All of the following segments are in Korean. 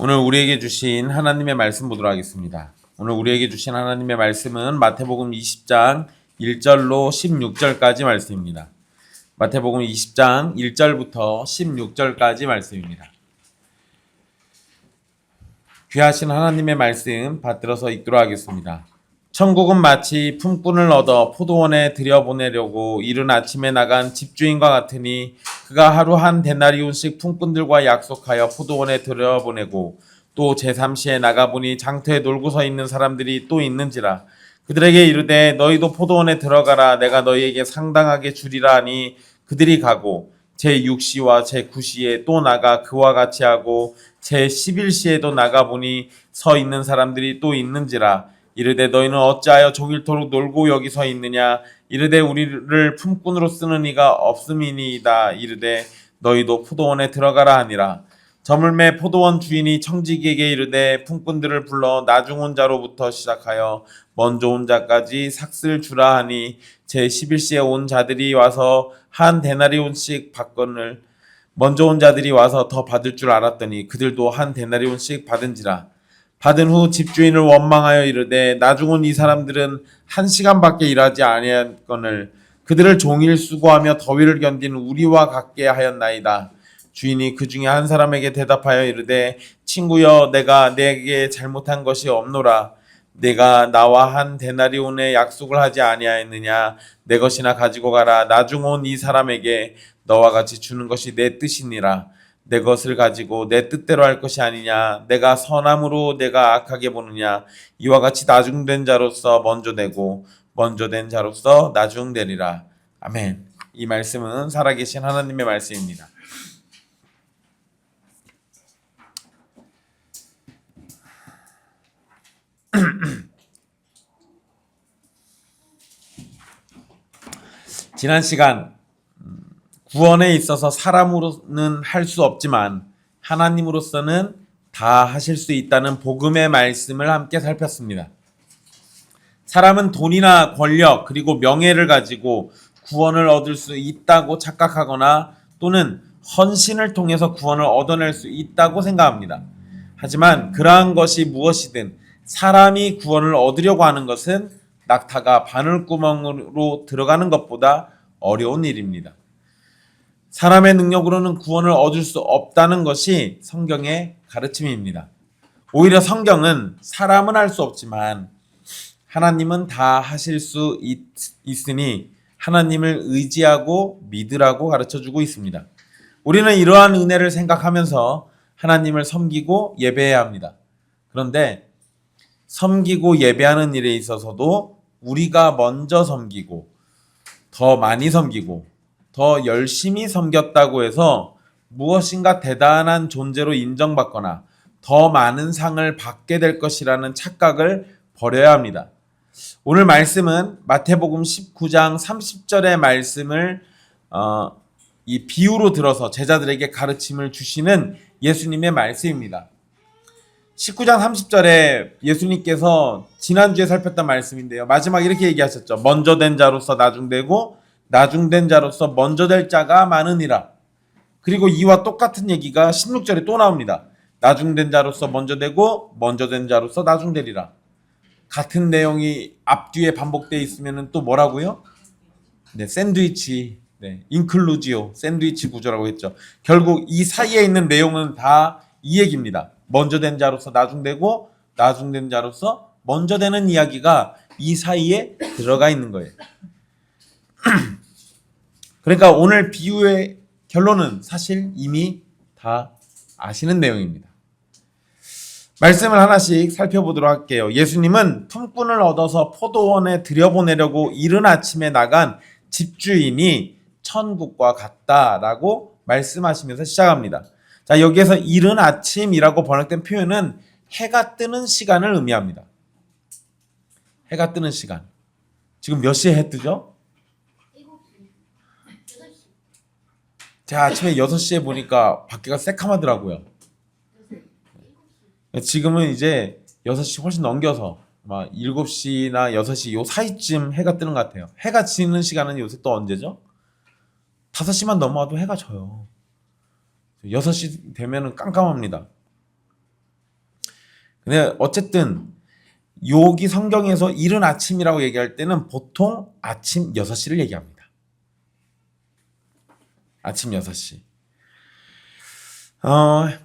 오늘 우리에게 주신 하나님의 말씀 보도록 하겠습니다. 오늘 우리에게 주신 하나님의 말씀은 마태복음 20장 1절로 16절까지 말씀입니다. 마태복음 20장 1절부터 16절까지 말씀입니다. 귀하신 하나님의 말씀 받들어서 읽도록 하겠습니다. 천국은 마치 품꾼을 얻어 포도원에 들여보내려고 이른 아침에 나간 집주인과 같으니 그가 하루 한 데나리온씩 품꾼들과 약속하여 포도원에 들여보내고 또 제3시에 나가보니 장터에 놀고 서 있는 사람들이 또 있는지라. 그들에게 이르되 너희도 포도원에 들어가라. 내가 너희에게 상당하게 주리라 하니 그들이 가고 제6시와 제9시에 또 나가 그와 같이 하고 제11시에도 나가보니 서 있는 사람들이 또 있는지라. 이르되 너희는 어찌하여 종일토록 놀고 여기 서 있느냐. 이르되 우리를 품꾼으로 쓰는 이가 없음이니이다. 이르되 너희도 포도원에 들어가라 하니라. 저물매 포도원 주인이 청지기에게 이르되 품꾼들을 불러 나중 온 자로부터 시작하여 먼저 온 자까지 삭슬 주라 하니 제11시에 온 자들이 와서 한 데나리온씩 받거늘 먼저 온 자들이 와서 더 받을 줄 알았더니 그들도 한 데나리온씩 받은지라. 받은 후 집주인을 원망하여 이르되 나중 온 이 사람들은 1시간밖에 일하지 아니하거늘 그들을 종일 수고하며 더위를 견딘 우리와 같게 하였나이다. 주인이 그 중에 한 사람에게 대답하여 이르되 친구여 내가 내게 잘못한 것이 없노라. 내가 나와 한 데나리온의 약속을 하지 아니하였느냐. 내 것이나 가지고 가라. 나중 온 이 사람에게 너와 같이 주는 것이 내 뜻이니라. 내 것을 가지고 내 뜻대로 할 것이 아니냐. 내가 선함으로 내가 악하게 보느냐. 이와 같이 나중된 자로서 먼저 되고 먼저 된 자로서 나중되리라. 아멘. 이 말씀은 살아계신 하나님의 말씀입니다. 지난 시간 구원에 있어서 사람으로는 할 수 없지만 하나님으로서는 다 하실 수 있다는 복음의 말씀을 함께 살폈습니다. 사람은 돈이나 권력 그리고 명예를 가지고 구원을 얻을 수 있다고 착각하거나 또는 헌신을 통해서 구원을 얻어낼 수 있다고 생각합니다. 하지만 그러한 것이 무엇이든 사람이 구원을 얻으려고 하는 것은 낙타가 바늘구멍으로 들어가는 것보다 어려운 일입니다. 사람의 능력으로는 구원을 얻을 수 없다는 것이 성경의 가르침입니다. 오히려 성경은 사람은 할 수 없지만 하나님은 다 하실 수 있으니 하나님을 의지하고 믿으라고 가르쳐주고 있습니다. 우리는 이러한 은혜를 생각하면서 하나님을 섬기고 예배해야 합니다. 그런데 섬기고 예배하는 일에 있어서도 우리가 먼저 섬기고 더 많이 섬기고 더 열심히 섬겼다고 해서 무엇인가 대단한 존재로 인정받거나 더 많은 상을 받게 될 것이라는 착각을 버려야 합니다. 오늘 말씀은 마태복음 19장 30절의 말씀을 이 비유로 들어서 제자들에게 가르침을 주시는 예수님의 말씀입니다. 19장 30절에 예수님께서 지난주에 살폈던 말씀인데요. 마지막 이렇게 얘기하셨죠. 먼저 된 자로서 나중되고 나중된 자로서 먼저 될 자가 많으니라. 그리고 이와 똑같은 얘기가 16절에 또 나옵니다. 나중된 자로서 먼저 되고 먼저 된 자로서 나중되리라. 같은 내용이 앞뒤에 반복되어 있으면 또 뭐라고요? 네, 샌드위치, 인클루지오, 샌드위치 구조라고 했죠. 결국 이 사이에 있는 내용은 다 이 얘기입니다. 먼저 된 자로서 나중되고 나중된 자로서 먼저 되는 이야기가 이 사이에 들어가 있는 거예요. 그러니까 오늘 비유의 결론은 사실 이미 다 아시는 내용입니다. 말씀을 하나씩 살펴보도록 할게요. 예수님은 품꾼을 얻어서 포도원에 들여보내려고 이른 아침에 나간 집주인이 천국과 같다라고 말씀하시면서 시작합니다. 자, 여기에서 이른 아침이라고 번역된 표현은 해가 뜨는 시간을 의미합니다. 해가 뜨는 시간. 지금 몇 시에 해 뜨죠? 제가 아침에 6시에 보니까 밖에가 새카마더라고요. 지금은 이제 6시 훨씬 넘겨서 막 7시나 6시 요 사이쯤 해가 뜨는 것 같아요. 해가 지는 시간은 요새 또 언제죠? 5시만 넘어와도 해가 져요. 6시 되면은 깜깜합니다. 근데 어쨌든 여기 성경에서 이른 아침이라고 얘기할 때는 보통 아침 6시를 얘기합니다. 아침 6시.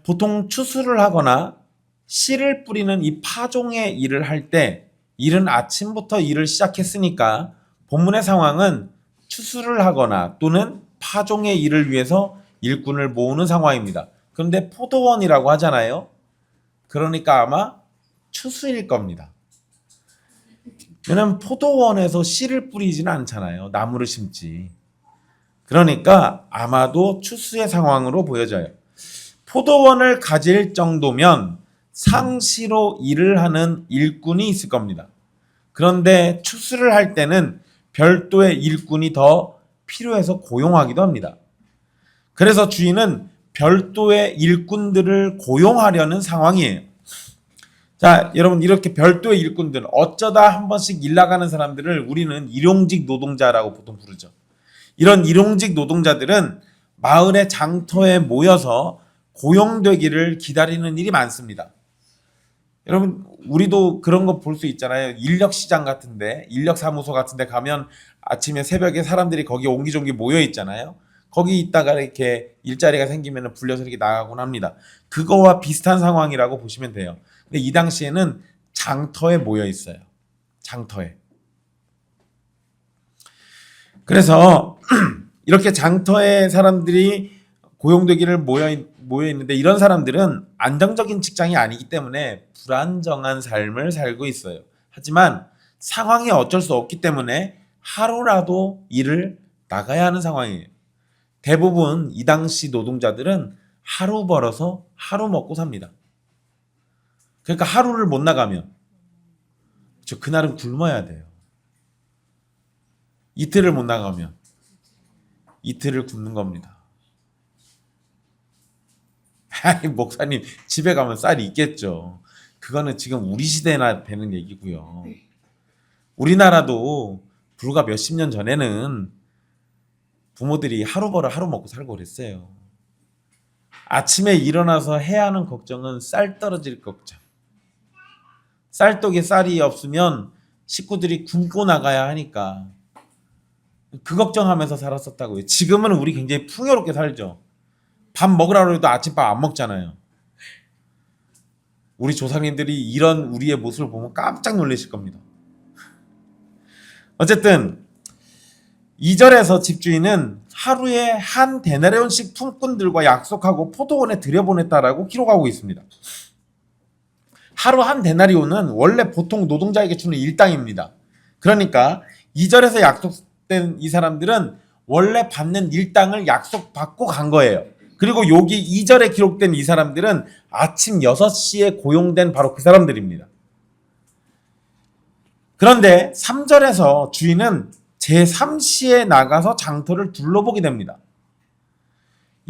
보통 추수를 하거나 씨를 뿌리는 이 파종의 일을 할 때 이른 아침부터 일을 시작했으니까 본문의 상황은 추수를 하거나 또는 파종의 일을 위해서 일꾼을 모으는 상황입니다. 그런데 포도원이라고 하잖아요. 그러니까 아마 추수일 겁니다. 왜냐면 포도원에서 씨를 뿌리지는 않잖아요. 나무를 심지. 그러니까 아마도 추수의 상황으로 보여져요. 포도원을 가질 정도면 상시로 일을 하는 일꾼이 있을 겁니다. 그런데 추수를 할 때는 별도의 일꾼이 더 필요해서 고용하기도 합니다. 그래서 주인은 별도의 일꾼들을 고용하려는 상황이에요. 자, 여러분, 이렇게 별도의 일꾼들, 어쩌다 한 번씩 일 나가는 사람들을 우리는 일용직 노동자라고 보통 부르죠. 이런 일용직 노동자들은 마을의 장터에 모여서 고용되기를 기다리는 일이 많습니다. 여러분, 우리도 그런 거 볼 수 있잖아요. 인력시장 같은데, 인력사무소 같은데 가면 아침에 새벽에 사람들이 거기 옹기종기 모여 있잖아요. 거기 있다가 이렇게 일자리가 생기면 불려서 이렇게 나가곤 합니다. 그거와 비슷한 상황이라고 보시면 돼요. 근데 이 당시에는 장터에 모여 있어요. 장터에. 그래서 이렇게 장터에 사람들이 고용되기를 모여 있는데 이런 사람들은 안정적인 직장이 아니기 때문에 불안정한 삶을 살고 있어요. 하지만 상황이 어쩔 수 없기 때문에 하루라도 일을 나가야 하는 상황이에요. 대부분 이 당시 노동자들은 하루 벌어서 하루 먹고 삽니다. 그러니까 하루를 못 나가면 그날은 굶어야 돼요. 이틀을 못 나가면 이틀을 굶는 겁니다. 아니, 목사님 집에 가면 쌀이 있겠죠. 그거는 지금 우리 시대나 되는 얘기고요. 우리나라도 불과 몇십 년 전에는 부모들이 하루 벌어 하루 먹고 살고 그랬어요. 아침에 일어나서 해야 하는 걱정은 쌀 떨어질 걱정. 쌀떡에 쌀이 없으면 식구들이 굶고 나가야 하니까 그 걱정하면서 살았었다고요. 지금은 우리 굉장히 풍요롭게 살죠. 밥 먹으라고 해도 아침밥 안 먹잖아요. 우리 조상님들이 이런 우리의 모습을 보면 깜짝 놀라실 겁니다. 어쨌든 2절에서 집주인은 하루에 한 데나리온씩 품꾼들과 약속하고 포도원에 들여보냈다라고 기록하고 있습니다. 하루 한 데나리온은 원래 보통 노동자에게 주는 일당입니다. 그러니까 2절에서 약속된 이 사람들은 원래 받는 일당을 약속받고 간 거예요. 그리고 여기 2절에 기록된 이 사람들은 아침 6시에 고용된 바로 그 사람들입니다. 그런데 3절에서 주인은 제3시에 나가서 장터를 둘러보게 됩니다.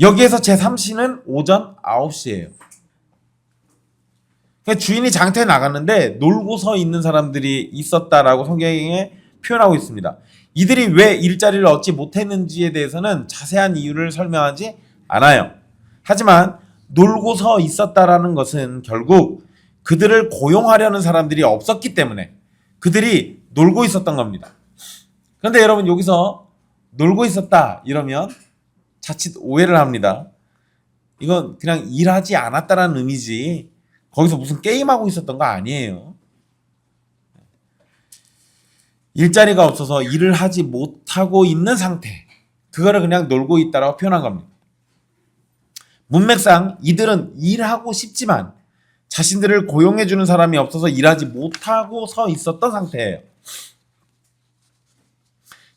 여기에서 제3시는 오전 9시예요. 그러니까 주인이 장터에 나갔는데 놀고 서 있는 사람들이 있었다라고 성경에 표현하고 있습니다. 이들이 왜 일자리를 얻지 못했는지에 대해서는 자세한 이유를 설명하지 않아요. 하지만 놀고 서 있었다라는 것은 결국 그들을 고용하려는 사람들이 없었기 때문에 그들이 놀고 있었던 겁니다. 그런데 여러분, 여기서 놀고 있었다 이러면 자칫 오해를 합니다. 이건 그냥 일하지 않았다라는 의미지 거기서 무슨 게임하고 있었던 거 아니에요. 일자리가 없어서 일을 하지 못하고 있는 상태, 그거를 그냥 놀고 있다라고 표현한 겁니다. 문맥상 이들은 일하고 싶지만 자신들을 고용해주는 사람이 없어서 일하지 못하고 서 있었던 상태예요.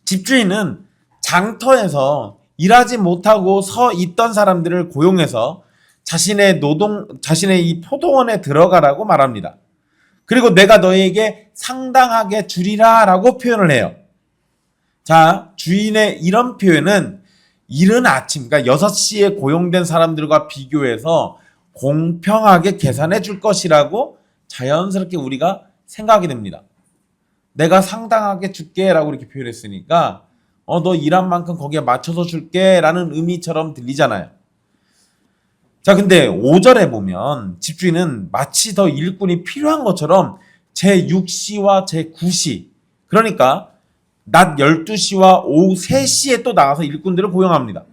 집주인은 장터에서 일하지 못하고 서 있던 사람들을 고용해서 자신의 이 포도원에 들어가라고 말합니다. 그리고 내가 너에게 상당하게 주리라 라고 표현을 해요. 자, 주인의 이런 표현은 이른 아침, 그러니까 6시에 고용된 사람들과 비교해서 공평하게 계산해 줄 것이라고 자연스럽게 우리가 생각하게 됩니다. 내가 상당하게 줄게 라고 이렇게 표현했으니까 너 일한 만큼 거기에 맞춰서 줄게 라는 의미처럼 들리잖아요. 자, 근데 5절에 보면 집주인은 마치 더 일꾼이 필요한 것처럼 제6시와 제9시, 그러니까 낮 12시와 오후 3시에 또 나가서 일꾼들을 고용합니다.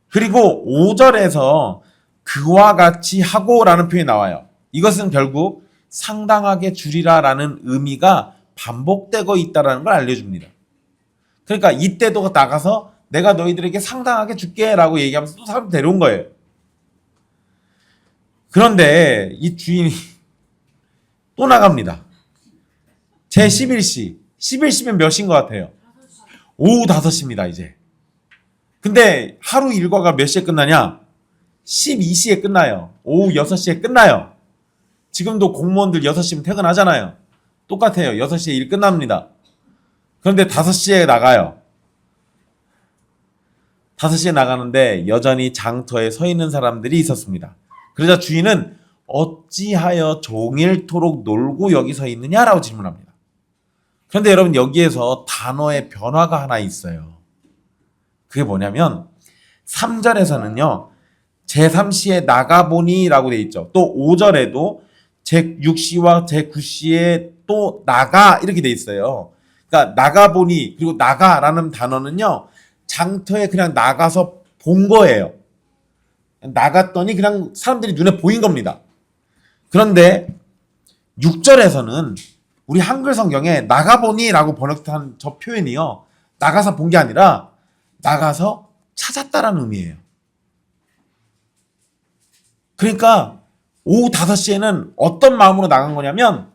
그리고 5절에서 그와 같이 하고라는 표현이 나와요. 이것은 결국 상당하게 줄이라라는 의미가 반복되고 있다는 걸 알려줍니다. 그러니까 이때도 나가서 내가 너희들에게 상당하게 줄게 라고 얘기하면서 또 사람 데려온 거예요. 그런데 이 주인이 또 나갑니다. 제 11시. 11시면 몇 시인 것 같아요? 오후 5시입니다, 이제. 근데 하루 일과가 몇 시에 끝나냐? 12시에 끝나요. 오후 6시에 끝나요. 지금도 공무원들 6시면 퇴근하잖아요. 똑같아요. 6시에 일 끝납니다. 그런데 5시에 나가요. 5시에 나가는데 여전히 장터에 서 있는 사람들이 있었습니다. 그러자 주인은 어찌하여 종일토록 놀고 여기 서 있느냐라고 질문합니다. 그런데 여러분, 여기에서 단어의 변화가 하나 있어요. 그게 뭐냐면 3절에서는요. 제3시에 나가보니 라고 되어 있죠. 또 5절에도 제6시와 제9시에 또 나가 이렇게 되어 있어요. 그러니까 나가보니 그리고 나가라는 단어는요. 장터에 그냥 나가서 본 거예요. 나갔더니 그냥 사람들이 눈에 보인 겁니다. 그런데 6절에서는 우리 한글 성경에 나가보니 라고 번역한 저 표현이요. 나가서 본 게 아니라 나가서 찾았다라는 의미예요. 그러니까 오후 5시에는 어떤 마음으로 나간 거냐면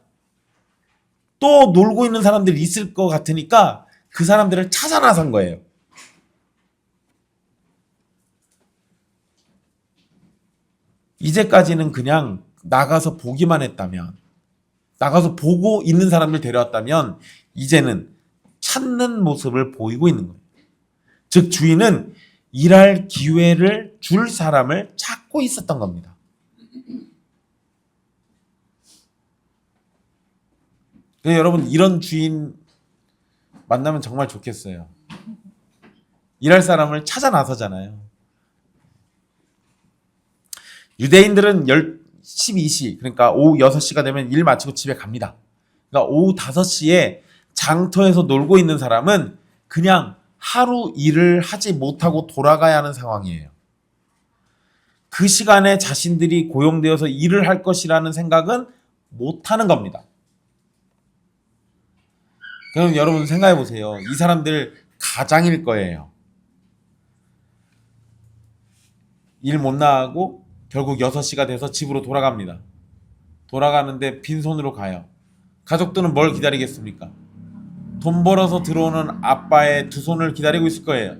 또 놀고 있는 사람들이 있을 것 같으니까 그 사람들을 찾아 나선 거예요. 이제까지는 그냥 나가서 보기만 했다면, 나가서 보고 있는 사람들 데려왔다면 이제는 찾는 모습을 보이고 있는 거예요. 즉 주인은 일할 기회를 줄 사람을 찾고 있었던 겁니다. 여러분, 이런 주인 만나면 정말 좋겠어요. 일할 사람을 찾아 나서잖아요. 유대인들은 12시, 그러니까 오후 6시가 되면 일 마치고 집에 갑니다. 그러니까 오후 5시에 장터에서 놀고 있는 사람은 그냥 하루 일을 하지 못하고 돌아가야 하는 상황이에요. 그 시간에 자신들이 고용되어서 일을 할 것이라는 생각은 못하는 겁니다. 그럼 여러분 생각해 보세요. 이 사람들 가장일 거예요. 일 못 나가고 결국 6시가 돼서 집으로 돌아갑니다. 돌아가는데 빈손으로 가요. 가족들은 뭘 기다리겠습니까? 돈 벌어서 들어오는 아빠의 두 손을 기다리고 있을 거예요.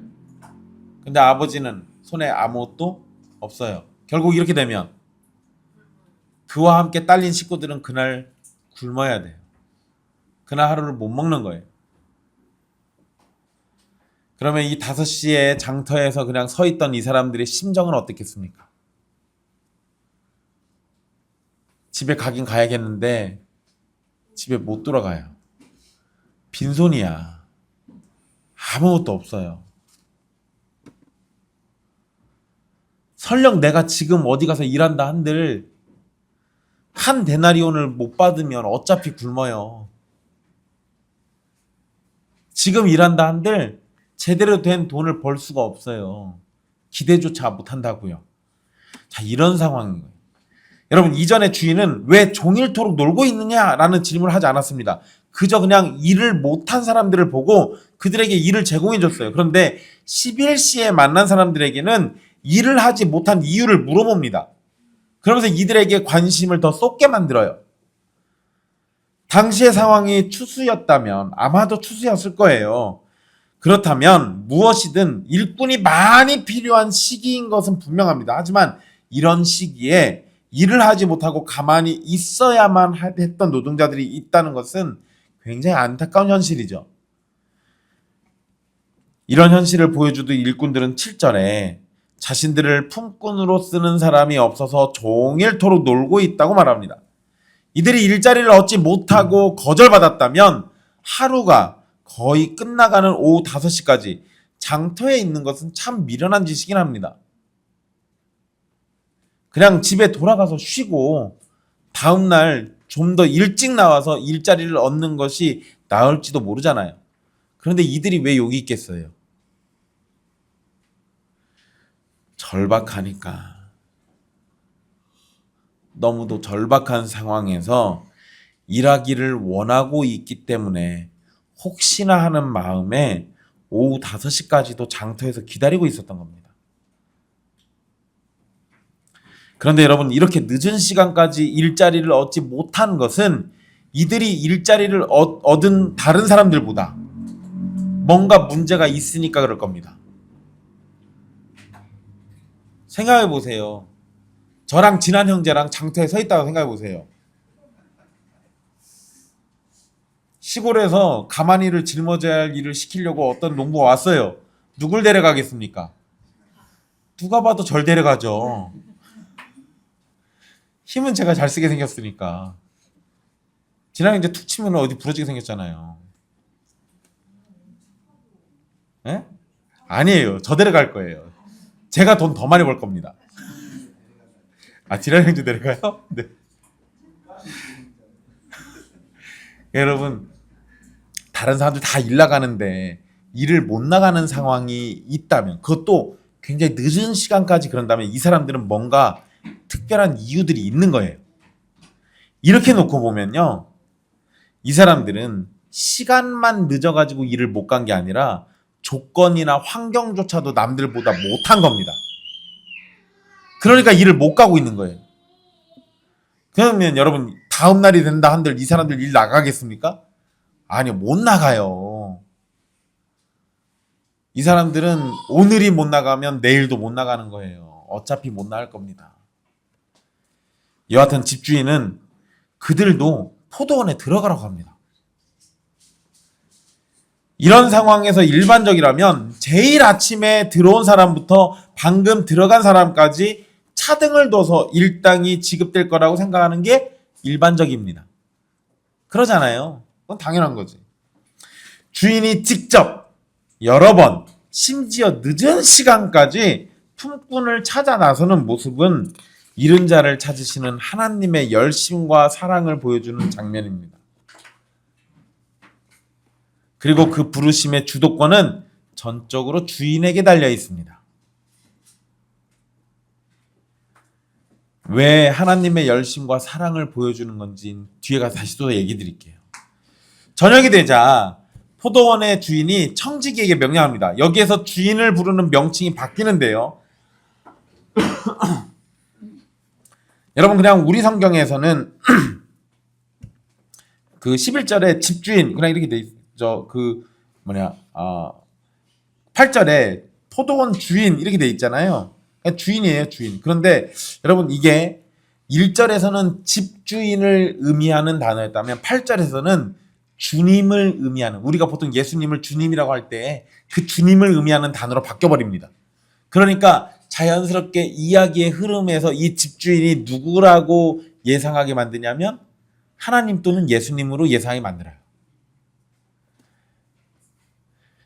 근데 아버지는 손에 아무것도 없어요. 결국 이렇게 되면 그와 함께 딸린 식구들은 그날 굶어야 돼요. 그날 하루를 못 먹는 거예요. 그러면 이 5시에 장터에서 그냥 서 있던 이 사람들의 심정은 어떻겠습니까? 집에 가긴 가야겠는데 집에 못 돌아가요. 빈손이야. 아무것도 없어요. 설령 내가 지금 어디 가서 일한다 한들 한 데나리온을 못 받으면 어차피 굶어요. 지금 일한다 한들 제대로 된 돈을 벌 수가 없어요. 기대조차 못한다고요. 자, 이런 상황인 거예요. 여러분, 이전에 주인은 왜 종일토록 놀고 있느냐라는 질문을 하지 않았습니다. 그저 그냥 일을 못한 사람들을 보고 그들에게 일을 제공해 줬어요. 그런데 11시에 만난 사람들에게는 일을 하지 못한 이유를 물어봅니다. 그러면서 이들에게 관심을 더 쏟게 만들어요. 당시의 상황이 추수였다면 아마도 추수였을 거예요. 그렇다면 무엇이든 일꾼이 많이 필요한 시기인 것은 분명합니다. 하지만 이런 시기에 일을 하지 못하고 가만히 있어야만 했던 노동자들이 있다는 것은 굉장히 안타까운 현실이죠. 이런 현실을 보여주던 일꾼들은 7절에 자신들을 품꾼으로 쓰는 사람이 없어서 종일토록 놀고 있다고 말합니다. 이들이 일자리를 얻지 못하고 거절받았다면 하루가 거의 끝나가는 오후 5시까지 장터에 있는 것은 참 미련한 짓이긴 합니다. 그냥 집에 돌아가서 쉬고 다음날 좀 더 일찍 나와서 일자리를 얻는 것이 나을지도 모르잖아요. 그런데 이들이 왜 여기 있겠어요? 절박하니까. 너무도 절박한 상황에서 일하기를 원하고 있기 때문에 혹시나 하는 마음에 오후 5시까지도 장터에서 기다리고 있었던 겁니다. 그런데 여러분, 이렇게 늦은 시간까지 일자리를 얻지 못한 것은 이들이 일자리를 얻은 다른 사람들보다 뭔가 문제가 있으니까 그럴 겁니다. 생각해 보세요. 저랑 친한 형제랑 장터에 서 있다고 생각해 보세요. 시골에서 가만히를 짊어져야 할 일을 시키려고 어떤 농부가 왔어요. 누굴 데려가겠습니까? 누가 봐도 절 데려가죠. 힘은 제가 잘 쓰게 생겼으니까. 지난 이제 툭 치면 어디 부러지게 생겼잖아요. 예? 아니에요. 저 데려갈 거예요. 제가 돈 더 많이 벌 겁니다. 아, 지난 형제 데려가요? 네. 여러분, 다른 사람들 다 일 나가는데 일을 못 나가는 상황이 있다면, 그것도 굉장히 늦은 시간까지 그런다면 이 사람들은 뭔가 특별한 이유들이 있는 거예요. 이렇게 놓고 보면요, 이 사람들은 시간만 늦어가지고 일을 못 간 게 아니라 조건이나 환경조차도 남들보다 못한 겁니다. 그러니까 일을 못 가고 있는 거예요. 그러면 여러분, 다음 날이 된다 한들 이 사람들 일 나가겠습니까? 아니요, 못 나가요. 이 사람들은 오늘이 못 나가면 내일도 못 나가는 거예요. 어차피 못 나갈 겁니다. 여하튼 집주인은 그들도 포도원에 들어가라고 합니다. 이런 상황에서 일반적이라면 제일 아침에 들어온 사람부터 방금 들어간 사람까지 차등을 둬서 일당이 지급될 거라고 생각하는 게 일반적입니다. 그러잖아요. 그건 당연한 거지. 주인이 직접 여러 번, 심지어 늦은 시간까지 품꾼을 찾아 나서는 모습은 잃은 자를 찾으시는 하나님의 열심과 사랑을 보여주는 장면입니다. 그리고 그 부르심의 주도권은 전적으로 주인에게 달려 있습니다. 왜 하나님의 열심과 사랑을 보여주는 건지 뒤에 가서 다시 또 얘기 드릴게요. 저녁이 되자 포도원의 주인이 청지기에게 명령합니다. 여기에서 주인을 부르는 명칭이 바뀌는데요. 여러분, 그냥 우리 성경에서는 그 11절에 집주인 그냥 이렇게 돼 있죠. 8절에 포도원 주인 이렇게 돼 있잖아요. 그러니까 주인이에요, 주인. 그런데 여러분, 이게 1절에서는 집주인을 의미하는 단어였다면 8절에서는 주님을 의미하는, 우리가 보통 예수님을 주님이라고 할 때 그 주님을 의미하는 단어로 바뀌어버립니다. 그러니까 자연스럽게 이야기의 흐름에서 이 집주인이 누구라고 예상하게 만드냐면 하나님 또는 예수님으로 예상하게 만들어요.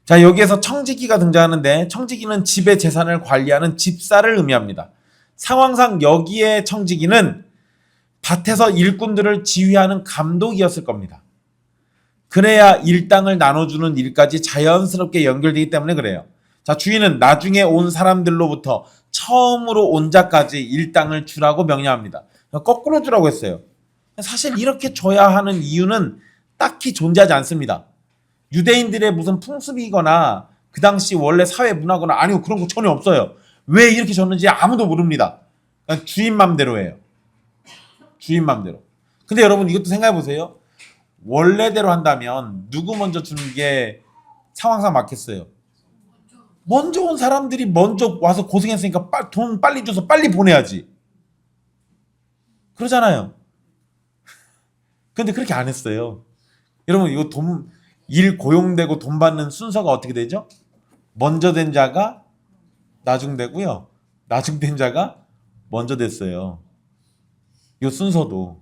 자, 여기에서 청지기가 등장하는데 청지기는 집의 재산을 관리하는 집사를 의미합니다. 상황상 여기에 청지기는 밭에서 일꾼들을 지휘하는 감독이었을 겁니다. 그래야 일당을 나눠주는 일까지 자연스럽게 연결되기 때문에 그래요. 자, 주인은 나중에 온 사람들로부터 처음으로 온 자까지 일당을 주라고 명령합니다. 거꾸로 주라고 했어요. 사실 이렇게 줘야 하는 이유는 딱히 존재하지 않습니다. 유대인들의 무슨 풍습이거나 그 당시 원래 사회 문화거나 아니고 그런 거 전혀 없어요. 왜 이렇게 줬는지 아무도 모릅니다. 그냥 주인 맘대로 해요. 주인 맘대로. 근데 여러분, 이것도 생각해 보세요. 원래대로 한다면 누구 먼저 주는 게 상황상 맞겠어요? 먼저 온 사람들이 먼저 와서 고생했으니까 돈 빨리 줘서 빨리 보내야지. 그러잖아요. 근데 그렇게 안 했어요. 여러분, 이거 일 고용되고 돈 받는 순서가 어떻게 되죠? 먼저 된 자가 나중되고요. 나중된 자가 먼저 됐어요. 이 순서도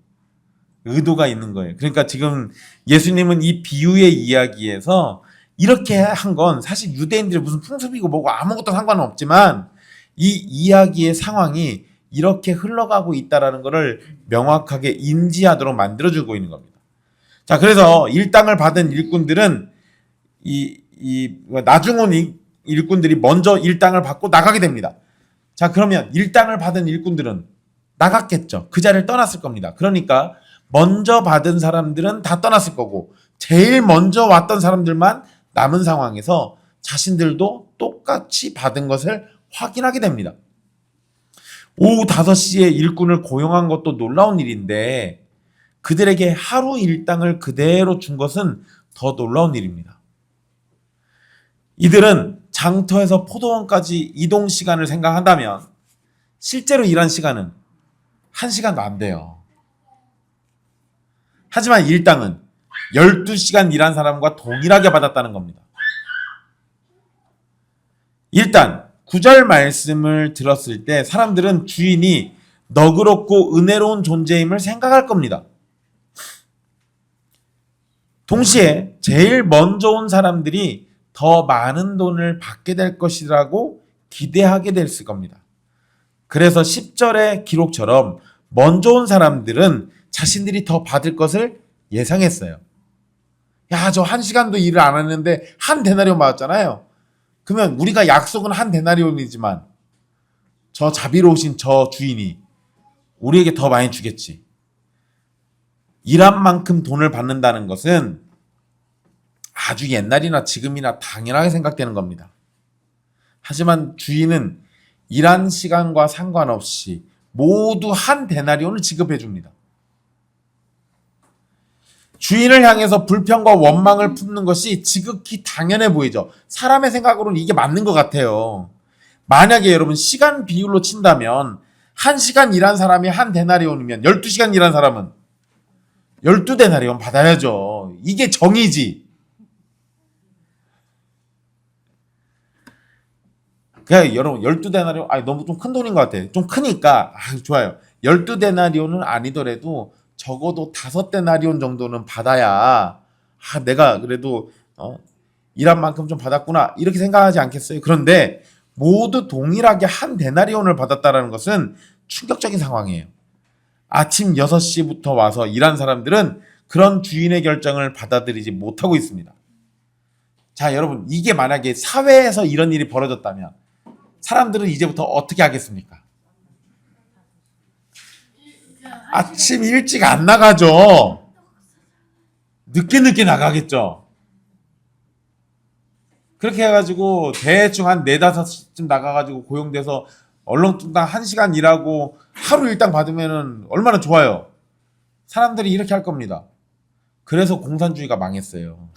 의도가 있는 거예요. 그러니까 지금 예수님은 이 비유의 이야기에서 이렇게 한 건 사실 유대인들의 무슨 풍습이고 뭐고 아무것도 상관은 없지만 이 이야기의 상황이 이렇게 흘러가고 있다라는 것을 명확하게 인지하도록 만들어주고 있는 겁니다. 자, 그래서 일당을 받은 일꾼들은 나중 온 일꾼들이 먼저 일당을 받고 나가게 됩니다. 자, 그러면 일당을 받은 일꾼들은 나갔겠죠. 그 자리를 떠났을 겁니다. 그러니까 먼저 받은 사람들은 다 떠났을 거고 제일 먼저 왔던 사람들만 남은 상황에서 자신들도 똑같이 받은 것을 확인하게 됩니다. 오후 5시에 일꾼을 고용한 것도 놀라운 일인데 그들에게 하루 일당을 그대로 준 것은 더 놀라운 일입니다. 이들은 장터에서 포도원까지 이동 시간을 생각한다면 실제로 일한 시간은 1시간도 안 돼요. 하지만 일당은 12시간 일한 사람과 동일하게 받았다는 겁니다. 일단 9절 말씀을 들었을 때 사람들은 주인이 너그럽고 은혜로운 존재임을 생각할 겁니다. 동시에 제일 먼저 온 사람들이 더 많은 돈을 받게 될 것이라고 기대하게 됐을 겁니다. 그래서 10절의 기록처럼 먼저 온 사람들은 자신들이 더 받을 것을 예상했어요. 야, 저 1시간도 일을 안 했는데 한 데나리온 받았잖아요. 그러면 우리가 약속은 한 데나리온이지만 저 자비로우신 저 주인이 우리에게 더 많이 주겠지. 일한 만큼 돈을 받는다는 것은 아주 옛날이나 지금이나 당연하게 생각되는 겁니다. 하지만 주인은 일한 시간과 상관없이 모두 한 데나리온을 지급해 줍니다. 주인을 향해서 불평과 원망을 품는 것이 지극히 당연해 보이죠. 사람의 생각으로는 이게 맞는 것 같아요. 만약에 여러분 시간 비율로 친다면 1시간 일한 사람이 한 데나리온이면 12시간 일한 사람은 12데나리온 받아야죠. 이게 정의지. 그냥 여러분 12데나리온 너무 좀 큰 돈인 것 같아. 좀 크니까 좋아요. 12데나리온은 아니더라도 적어도 5데나리온 정도는 받아야 내가 그래도 일한 만큼 좀 받았구나 이렇게 생각하지 않겠어요? 그런데 모두 동일하게 한 데나리온을 받았다는 것은 충격적인 상황이에요. 아침 6시부터 와서 일한 사람들은 그런 주인의 결정을 받아들이지 못하고 있습니다. 자, 여러분 이게 만약에 사회에서 이런 일이 벌어졌다면 사람들은 이제부터 어떻게 하겠습니까? 아침 일찍 안 나가죠. 늦게 나가겠죠. 그렇게 해가지고 대충 한 4, 5시쯤 나가가지고 고용돼서 얼렁뚱땅 1시간 일하고 하루 일당 받으면 얼마나 좋아요. 사람들이 이렇게 할 겁니다. 그래서 공산주의가 망했어요.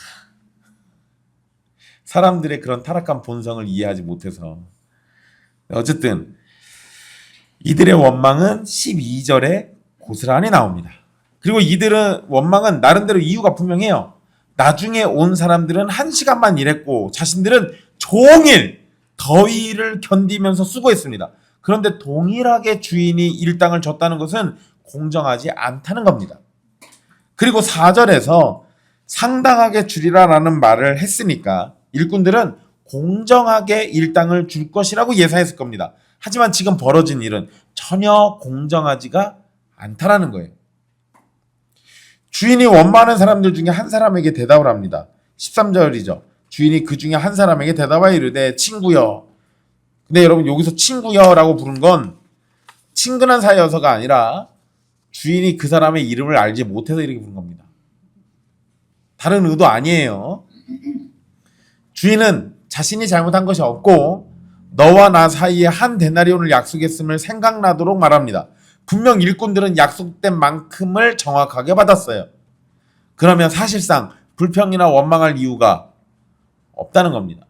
사람들의 그런 타락한 본성을 이해하지 못해서. 어쨌든 이들의 원망은 12절에 고스란히 나옵니다. 그리고 이들은 원망은 나름대로 이유가 분명해요. 나중에 온 사람들은 1시간만 일했고 자신들은 종일 더위를 견디면서 수고했습니다. 그런데 동일하게 주인이 일당을 줬다는 것은 공정하지 않다는 겁니다. 그리고 4절에서 상당하게 주리라라는 말을 했으니까 일꾼들은 공정하게 일당을 줄 것이라고 예상했을 겁니다. 하지만 지금 벌어진 일은 전혀 공정하지가 않다라는 거예요. 주인이 원망하는 사람들 중에 한 사람에게 대답을 합니다. 13절이죠. 주인이 그 중에 한 사람에게 대답하여 이르되 친구여. 근데 여러분 여기서 친구여라고 부른 건 친근한 사이여서가 아니라 주인이 그 사람의 이름을 알지 못해서 이렇게 부른 겁니다. 다른 의도 아니에요. 주인은 자신이 잘못한 것이 없고 너와 나 사이에 한 데나리온을 약속했음을 생각나도록 말합니다. 분명 일꾼들은 약속된 만큼을 정확하게 받았어요. 그러면 사실상 불평이나 원망할 이유가 없다는 겁니다.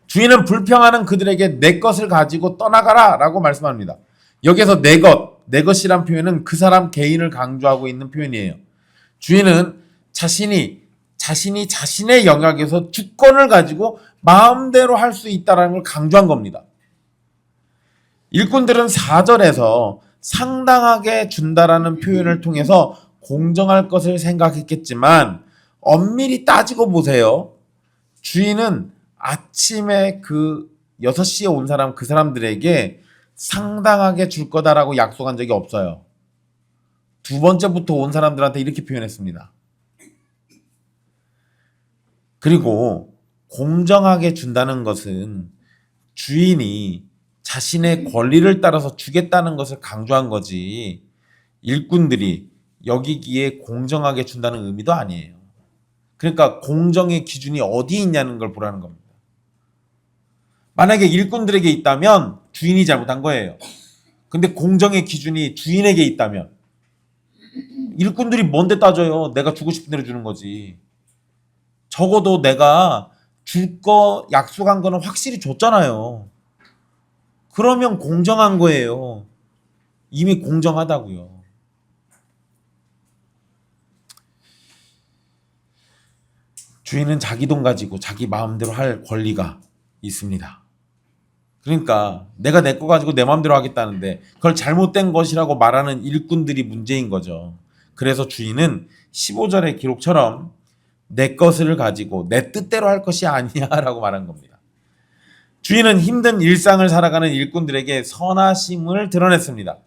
주인은 불평하는 그들에게 내 것을 가지고 떠나가라 라고 말씀합니다. 여기서 내 것이란 표현은 그 사람 개인을 강조하고 있는 표현이에요. 주인은 자신이 자신의 영역에서 주권을 가지고 마음대로 할 수 있다는 걸 강조한 겁니다. 일꾼들은 4절에서 상당하게 준다라는 표현을 통해서 공정할 것을 생각했겠지만 엄밀히 따지고 보세요. 주인은 아침에 그 6시에 온 사람 그 사람들에게 상당하게 줄 거다라고 약속한 적이 없어요. 두 번째부터 온 사람들한테 이렇게 표현했습니다. 그리고 공정하게 준다는 것은 주인이 자신의 권리를 따라서 주겠다는 것을 강조한 거지, 일꾼들이 여기기에 공정하게 준다는 의미도 아니에요. 그러니까 공정의 기준이 어디 있냐는 걸 보라는 겁니다. 만약에 일꾼들에게 있다면 주인이 잘못한 거예요. 근데 공정의 기준이 주인에게 있다면 일꾼들이 뭔데 따져요. 내가 주고 싶은 대로 주는 거지. 적어도 내가 줄 거 약속한 거는 확실히 줬잖아요. 그러면 공정한 거예요. 이미 공정하다고요. 주인은 자기 돈 가지고 자기 마음대로 할 권리가 있습니다. 그러니까 내가 내 거 가지고 내 마음대로 하겠다는데 그걸 잘못된 것이라고 말하는 일꾼들이 문제인 거죠. 그래서 주인은 15절의 기록처럼 내 것을 가지고 내 뜻대로 할 것이 아니야 라고 말한 겁니다. 주인은 힘든 일상을 살아가는 일꾼들에게 선하심을 드러냈습니다.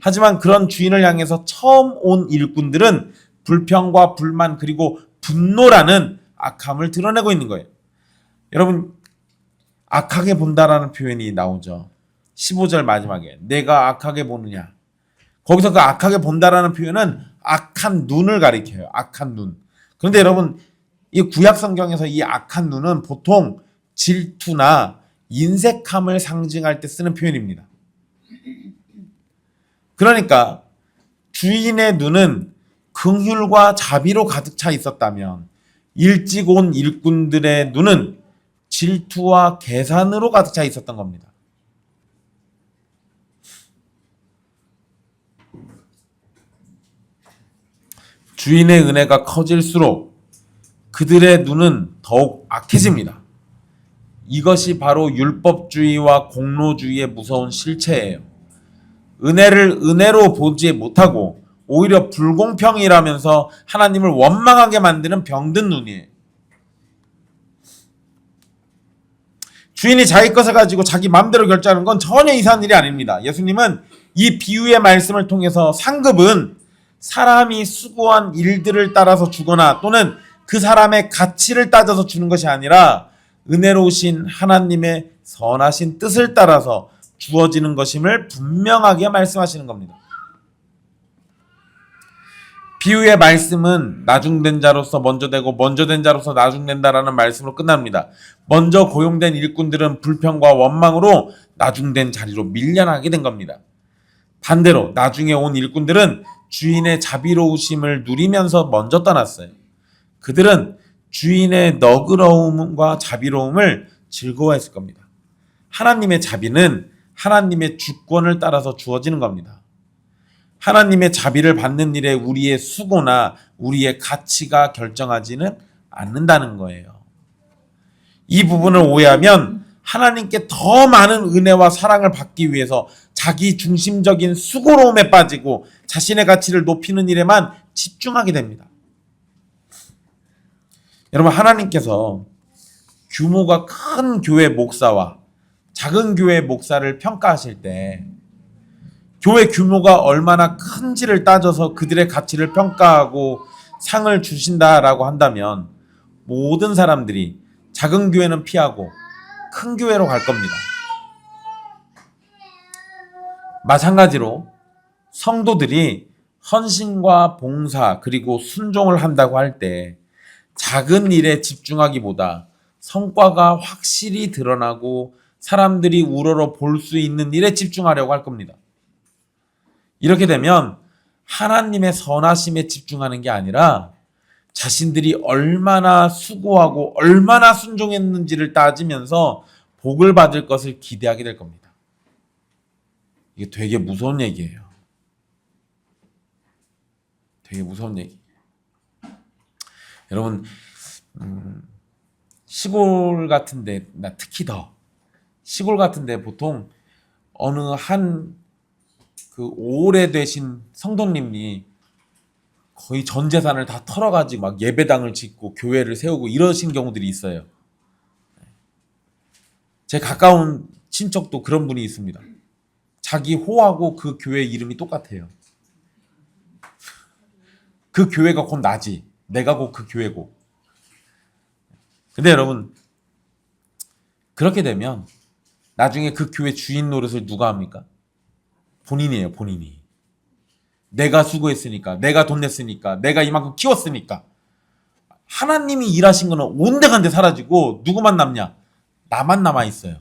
하지만 그런 주인을 향해서 처음 온 일꾼들은 불평과 불만 그리고 분노라는 악함을 드러내고 있는 거예요. 여러분, 악하게 본다라는 표현이 나오죠. 15절 마지막에 내가 악하게 보느냐. 거기서 그 악하게 본다라는 표현은 악한 눈을 가리켜요. 악한 눈. 그런데 여러분, 이 구약 성경에서 이 악한 눈은 보통 질투나 인색함을 상징할 때 쓰는 표현입니다. 그러니까 주인의 눈은 긍휼과 자비로 가득 차 있었다면 일찍 온 일꾼들의 눈은 질투와 계산으로 가득 차 있었던 겁니다. 주인의 은혜가 커질수록 그들의 눈은 더욱 악해집니다. 이것이 바로 율법주의와 공로주의의 무서운 실체예요. 은혜를 은혜로 보지 못하고 오히려 불공평이라면서 하나님을 원망하게 만드는 병든 눈이에요. 주인이 자기 것을 가지고 자기 마음대로 결정하는 건 전혀 이상한 일이 아닙니다. 예수님은 이 비유의 말씀을 통해서 상급은 사람이 수고한 일들을 따라서 주거나 또는 그 사람의 가치를 따져서 주는 것이 아니라 은혜로우신 하나님의 선하신 뜻을 따라서 주어지는 것임을 분명하게 말씀하시는 겁니다. 비유의 말씀은 나중된 자로서 먼저 되고 먼저 된 자로서 나중된다라는 말씀으로 끝납니다. 먼저 고용된 일꾼들은 불평과 원망으로 나중된 자리로 밀려나게 된 겁니다. 반대로 나중에 온 일꾼들은 주인의 자비로우심을 누리면서 먼저 떠났어요. 그들은 주인의 너그러움과 자비로움을 즐거워했을 겁니다. 하나님의 자비는 하나님의 주권을 따라서 주어지는 겁니다. 하나님의 자비를 받는 일에 우리의 수고나 우리의 가치가 결정하지는 않는다는 거예요. 이 부분을 오해하면 하나님께 더 많은 은혜와 사랑을 받기 위해서 자기 중심적인 수고로움에 빠지고 자신의 가치를 높이는 일에만 집중하게 됩니다. 여러분, 하나님께서 규모가 큰 교회 목사와 작은 교회 목사를 평가하실 때 교회 규모가 얼마나 큰지를 따져서 그들의 가치를 평가하고 상을 주신다라고 한다면 모든 사람들이 작은 교회는 피하고 큰 교회로 갈 겁니다. 마찬가지로 성도들이 헌신과 봉사 그리고 순종을 한다고 할 때 작은 일에 집중하기보다 성과가 확실히 드러나고 사람들이 우러러 볼 수 있는 일에 집중하려고 할 겁니다. 이렇게 되면 하나님의 선하심에 집중하는 게 아니라 자신들이 얼마나 수고하고 얼마나 순종했는지를 따지면서 복을 받을 것을 기대하게 될 겁니다. 이게 되게 무서운 얘기예요. 되게 무서운 얘기. 여러분, 시골 같은데, 나 특히 더 시골 같은데 보통 어느 한 그 오래되신 성도님이 거의 전 재산을 다 털어가지고 막 예배당을 짓고 교회를 세우고 이러신 경우들이 있어요. 제 가까운 친척도 그런 분이 있습니다. 자기 호하고 그 교회 이름이 똑같아요. 그 교회가 곧 나지. 내가 곧 그 교회고. 근데 여러분, 그렇게 되면 나중에 그 교회 주인 노릇을 누가 합니까? 본인이에요, 본인이. 내가 수고했으니까, 내가 돈 냈으니까, 내가 이만큼 키웠으니까. 하나님이 일하신 거는 온데간데 사라지고 누구만 남냐? 나만 남아있어요.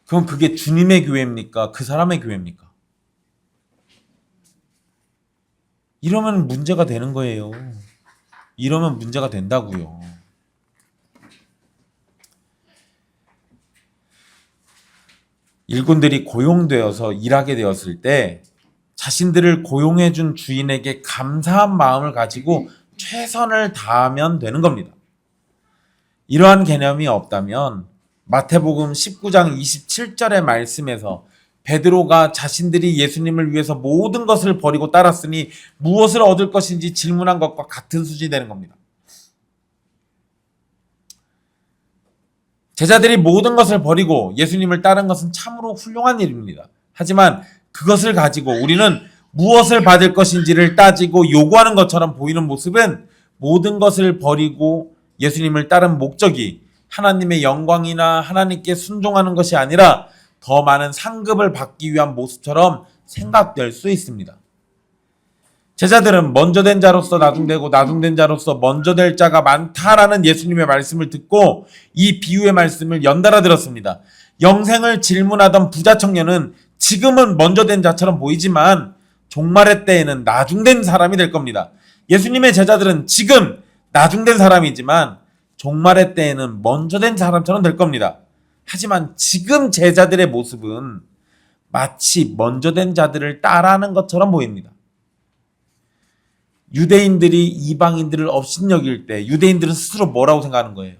그럼 그게 주님의 교회입니까? 그 사람의 교회입니까? 이러면 문제가 되는 거예요. 이러면 문제가 된다고요. 일꾼들이 고용되어서 일하게 되었을 때 자신들을 고용해준 주인에게 감사한 마음을 가지고 최선을 다하면 되는 겁니다. 이러한 개념이 없다면 마태복음 19장 27절의 말씀에서 베드로가 자신들이 예수님을 위해서 모든 것을 버리고 따랐으니 무엇을 얻을 것인지 질문한 것과 같은 수준이 되는 겁니다. 제자들이 모든 것을 버리고 예수님을 따른 것은 참으로 훌륭한 일입니다. 하지만 그것을 가지고 우리는 무엇을 받을 것인지를 따지고 요구하는 것처럼 보이는 모습은 모든 것을 버리고 예수님을 따른 목적이 하나님의 영광이나 하나님께 순종하는 것이 아니라 더 많은 상급을 받기 위한 모습처럼 생각될 수 있습니다. 제자들은 먼저 된 자로서 나중되고 나중된 자로서 먼저 될 자가 많다라는 예수님의 말씀을 듣고 이 비유의 말씀을 연달아 들었습니다. 영생을 질문하던 부자 청년은 지금은 먼저 된 자처럼 보이지만 종말의 때에는 나중된 사람이 될 겁니다. 예수님의 제자들은 지금 나중된 사람이지만 종말의 때에는 먼저 된 사람처럼 될 겁니다. 하지만 지금 제자들의 모습은 마치 먼저 된 자들을 따라하는 것처럼 보입니다. 유대인들이 이방인들을 업신여길 때 유대인들은 스스로 뭐라고 생각하는 거예요?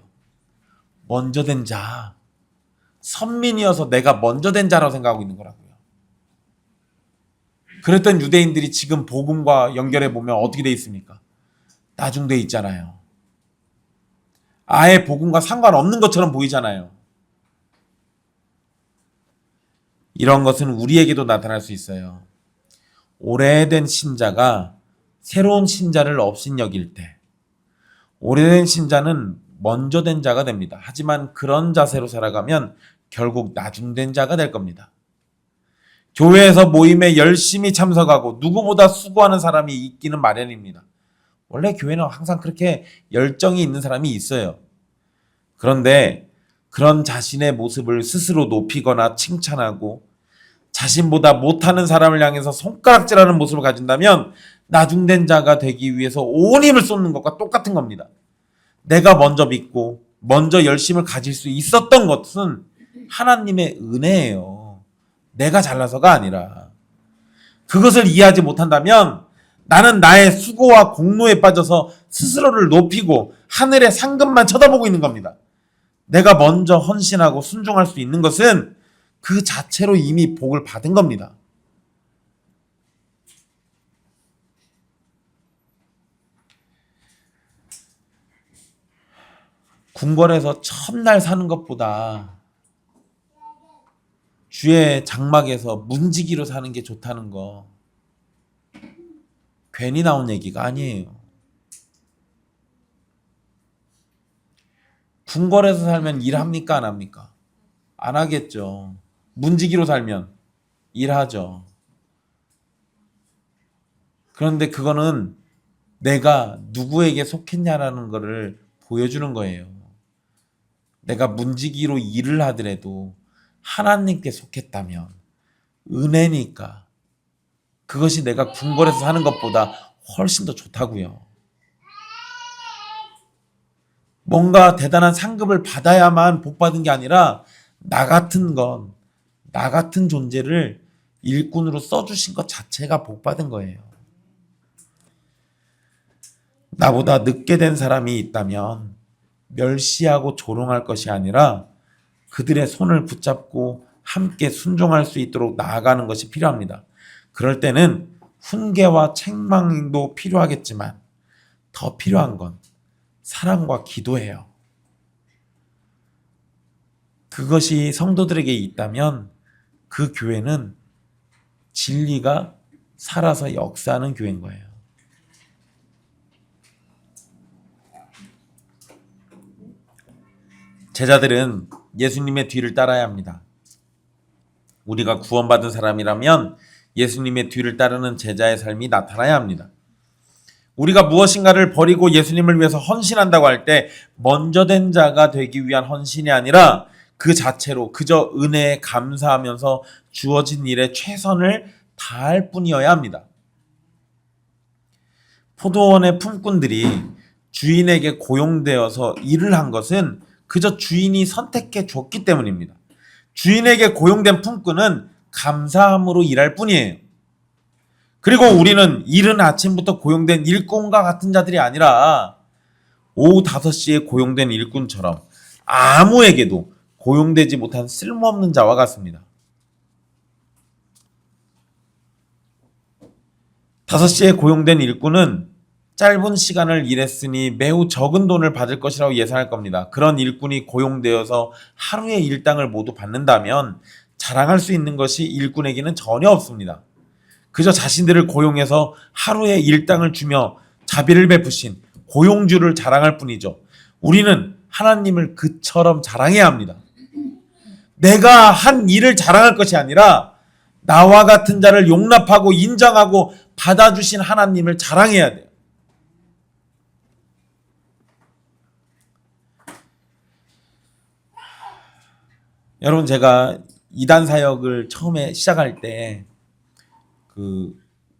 먼저 된 자, 선민이어서 내가 먼저 된 자라고 생각하고 있는 거라고요. 그랬던 유대인들이 지금 복음과 연결해 보면 어떻게 돼 있습니까? 나중돼 있잖아요. 아예 복음과 상관없는 것처럼 보이잖아요. 이런 것은 우리에게도 나타날 수 있어요. 오래된 신자가 새로운 신자를 업신여길 때 오래된 신자는 먼저 된 자가 됩니다. 하지만 그런 자세로 살아가면 결국 나중된 자가 될 겁니다. 교회에서 모임에 열심히 참석하고 누구보다 수고하는 사람이 있기는 마련입니다. 원래 교회는 항상 그렇게 열정이 있는 사람이 있어요. 그런데 그런 자신의 모습을 스스로 높이거나 칭찬하고 자신보다 못하는 사람을 향해서 손가락질하는 모습을 가진다면 나중된 자가 되기 위해서 온 힘을 쏟는 것과 똑같은 겁니다. 내가 먼저 믿고 먼저 열심을 가질 수 있었던 것은 하나님의 은혜예요. 내가 잘나서가 아니라. 그것을 이해하지 못한다면 나는 나의 수고와 공로에 빠져서 스스로를 높이고 하늘의 상급만 쳐다보고 있는 겁니다. 내가 먼저 헌신하고 순종할 수 있는 것은 그 자체로 이미 복을 받은 겁니다. 궁궐에서 첫날 사는 것보다 주의 장막에서 문지기로 사는 게 좋다는 거 괜히 나온 얘기가 아니에요. 궁궐에서 살면 일합니까? 안 합니까? 안 하겠죠. 문지기로 살면 일하죠. 그런데 그거는 내가 누구에게 속했냐라는 것을 보여주는 거예요. 내가 문지기로 일을 하더라도 하나님께 속했다면 은혜니까 그것이 내가 궁궐에서 사는 것보다 훨씬 더 좋다고요. 뭔가 대단한 상급을 받아야만 복받은 게 아니라 나 같은 존재를 일꾼으로 써주신 것 자체가 복받은 거예요. 나보다 늦게 된 사람이 있다면 멸시하고 조롱할 것이 아니라 그들의 손을 붙잡고 함께 순종할 수 있도록 나아가는 것이 필요합니다. 그럴 때는 훈계와 책망도 필요하겠지만 더 필요한 건 사랑과 기도예요. 그것이 성도들에게 있다면 그 교회는 진리가 살아서 역사하는 교회인 거예요. 제자들은 예수님의 뒤를 따라야 합니다. 우리가 구원받은 사람이라면 예수님의 뒤를 따르는 제자의 삶이 나타나야 합니다. 우리가 무엇인가를 버리고 예수님을 위해서 헌신한다고 할 때 먼저 된 자가 되기 위한 헌신이 아니라 그 자체로 그저 은혜에 감사하면서 주어진 일에 최선을 다할 뿐이어야 합니다. 포도원의 품꾼들이 주인에게 고용되어서 일을 한 것은 그저 주인이 선택해 줬기 때문입니다. 주인에게 고용된 품꾼은 감사함으로 일할 뿐이에요. 그리고 우리는 이른 아침부터 고용된 일꾼과 같은 자들이 아니라 오후 5시에 고용된 일꾼처럼 아무에게도 고용되지 못한 쓸모없는 자와 같습니다. 5시에 고용된 일꾼은 짧은 시간을 일했으니 매우 적은 돈을 받을 것이라고 예상할 겁니다. 그런 일꾼이 고용되어서 하루의 일당을 모두 받는다면 자랑할 수 있는 것이 일꾼에게는 전혀 없습니다. 그저 자신들을 고용해서 하루의 일당을 주며 자비를 베푸신 고용주를 자랑할 뿐이죠. 우리는 하나님을 그처럼 자랑해야 합니다. 내가 한 일을 자랑할 것이 아니라 나와 같은 자를 용납하고 인정하고 받아주신 하나님을 자랑해야 돼요. 여러분, 제가 이단 사역을 처음에 시작할 때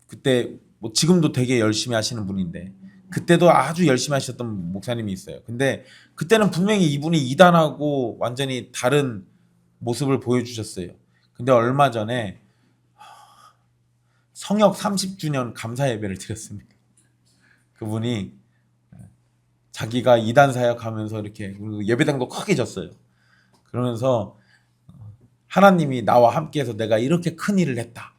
그때 뭐 지금도 되게 열심히 하시는 분인데 그때도 아주 열심히 하셨던 목사님이 있어요. 근데 그때는 분명히 이분이 이단하고 완전히 다른 모습을 보여주셨어요. 근데 얼마 전에 성역 30주년 감사 예배를 드렸습니다. 그분이 자기가 이단 사역하면서 이렇게 예배당도 크게 졌어요. 그러면서 하나님이 나와 함께해서 내가 이렇게 큰 일을 했다.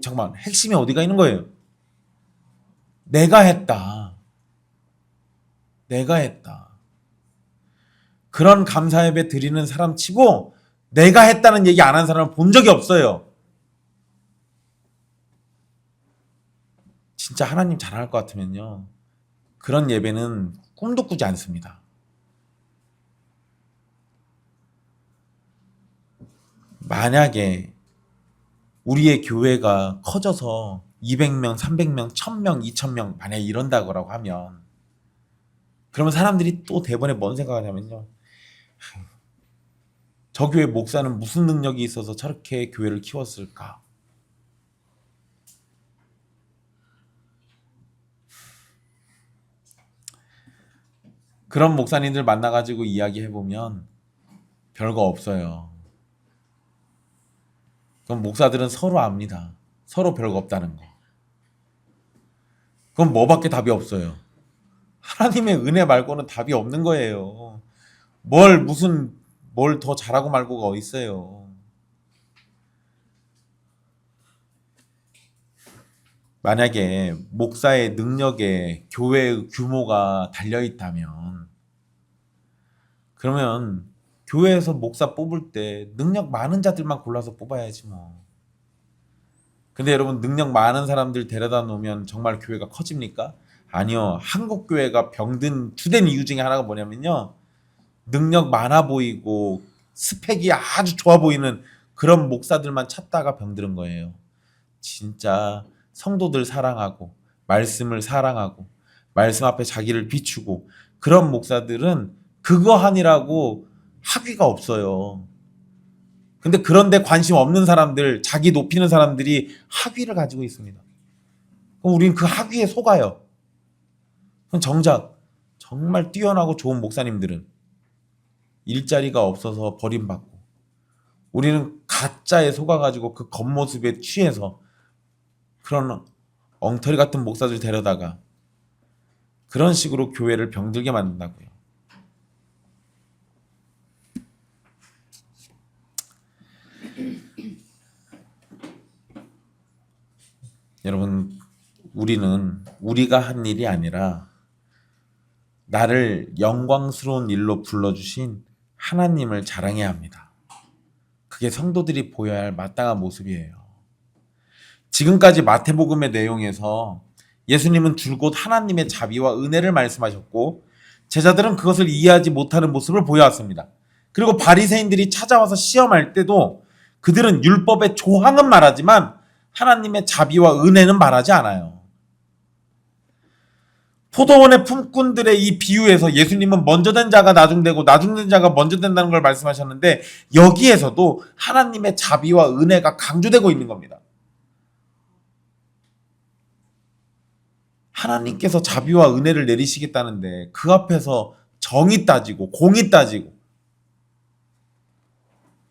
잠깐만, 핵심이 어디가 있는 거예요? 내가 했다. 내가 했다. 그런 감사 예배 드리는 사람 치고 내가 했다는 얘기 안 한 사람을 본 적이 없어요. 진짜 하나님 자랑할 것 같으면요, 그런 예배는 꿈도 꾸지 않습니다. 만약에 우리의 교회가 커져서 200명, 300명, 1000명, 2000명 만약에 이런다고 하면 그러면 사람들이 또 대번에 뭔 생각하냐면요, 저 교회 목사는 무슨 능력이 있어서 저렇게 교회를 키웠을까? 그런 목사님들 만나가지고 이야기해보면 별거 없어요. 그럼 목사들은 서로 압니다. 서로 별거 없다는 거. 그럼 뭐밖에 답이 없어요? 하나님의 은혜 말고는 답이 없는 거예요. 뭘 더 잘하고 말고가 어디 있어요. 만약에 목사의 능력에 교회의 규모가 달려있다면 그러면 교회에서 목사 뽑을 때 능력 많은 자들만 골라서 뽑아야지 뭐. 근데 여러분, 능력 많은 사람들 데려다 놓으면 정말 교회가 커집니까? 아니요. 한국 교회가 병든 주된 이유 중에 하나가 뭐냐면요, 능력 많아 보이고 스펙이 아주 좋아 보이는 그런 목사들만 찾다가 병드는 거예요. 진짜 성도들 사랑하고 말씀을 사랑하고 말씀 앞에 자기를 비추고 그런 목사들은 그거 하느라고 학위가 없어요. 근데 그런데 관심 없는 사람들, 자기 높이는 사람들이 학위를 가지고 있습니다. 그럼 우리는 그 학위에 속아요. 그럼 정작 정말 뛰어나고 좋은 목사님들은 일자리가 없어서 버림받고, 우리는 가짜에 속아가지고 그 겉모습에 취해서 그런 엉터리 같은 목사들 데려다가 그런 식으로 교회를 병들게 만든다고요. 여러분, 우리는 우리가 한 일이 아니라 나를 영광스러운 일로 불러주신 하나님을 자랑해야 합니다. 그게 성도들이 보여야 할 마땅한 모습이에요. 지금까지 마태복음의 내용에서 예수님은 줄곧 하나님의 자비와 은혜를 말씀하셨고 제자들은 그것을 이해하지 못하는 모습을 보여왔습니다. 그리고 바리새인들이 찾아와서 시험할 때도 그들은 율법의 조항은 말하지만 하나님의 자비와 은혜는 말하지 않아요. 포도원의 품꾼들의 이 비유에서 예수님은 먼저 된 자가 나중되고 나중된 자가 먼저 된다는 걸 말씀하셨는데 여기에서도 하나님의 자비와 은혜가 강조되고 있는 겁니다. 하나님께서 자비와 은혜를 내리시겠다는데 그 앞에서 정이 따지고 공이 따지고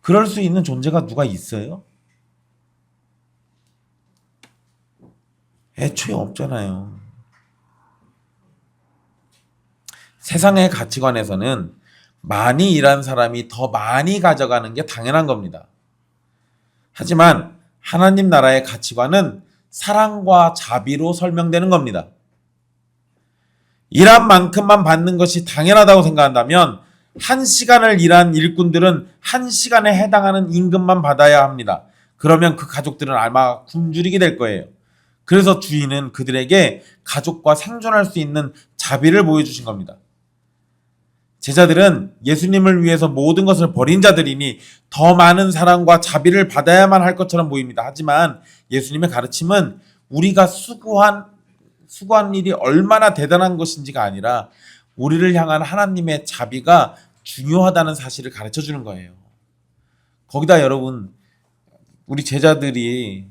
그럴 수 있는 존재가 누가 있어요? 애초에 없잖아요. 세상의 가치관에서는 많이 일한 사람이 더 많이 가져가는 게 당연한 겁니다. 하지만 하나님 나라의 가치관은 사랑과 자비로 설명되는 겁니다. 일한 만큼만 받는 것이 당연하다고 생각한다면 1시간을 일한 일꾼들은 1시간에 해당하는 임금만 받아야 합니다. 그러면 그 가족들은 아마 굶주리게 될 거예요. 그래서 주인은 그들에게 가족과 생존할 수 있는 자비를 보여주신 겁니다. 제자들은 예수님을 위해서 모든 것을 버린 자들이니 더 많은 사랑과 자비를 받아야만 할 것처럼 보입니다. 하지만 예수님의 가르침은 우리가 수고한 일이 얼마나 대단한 것인지가 아니라 우리를 향한 하나님의 자비가 중요하다는 사실을 가르쳐 주는 거예요. 거기다 여러분, 우리 제자들이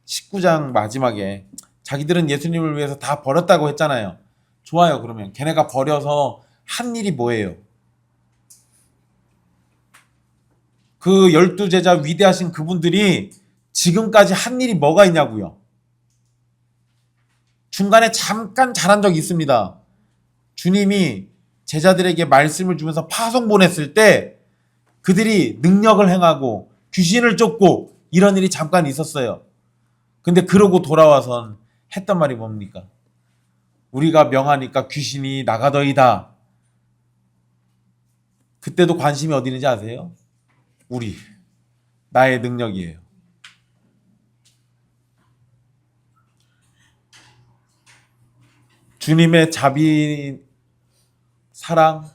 19장 마지막에 자기들은 예수님을 위해서 다 버렸다고 했잖아요. 좋아요. 그러면 걔네가 버려서 한 일이 뭐예요? 그 12제자 위대하신 그분들이 지금까지 한 일이 뭐가 있냐고요? 중간에 잠깐 잘한 적이 있습니다. 주님이 제자들에게 말씀을 주면서 파송 보냈을 때 그들이 능력을 행하고 귀신을 쫓고 이런 일이 잠깐 있었어요. 근데 그러고 돌아와선 했던 말이 뭡니까? 우리가 명하니까 귀신이 나가더이다. 그때도 관심이 어디 있는지 아세요? 나의 능력이에요. 주님의 자비, 사랑,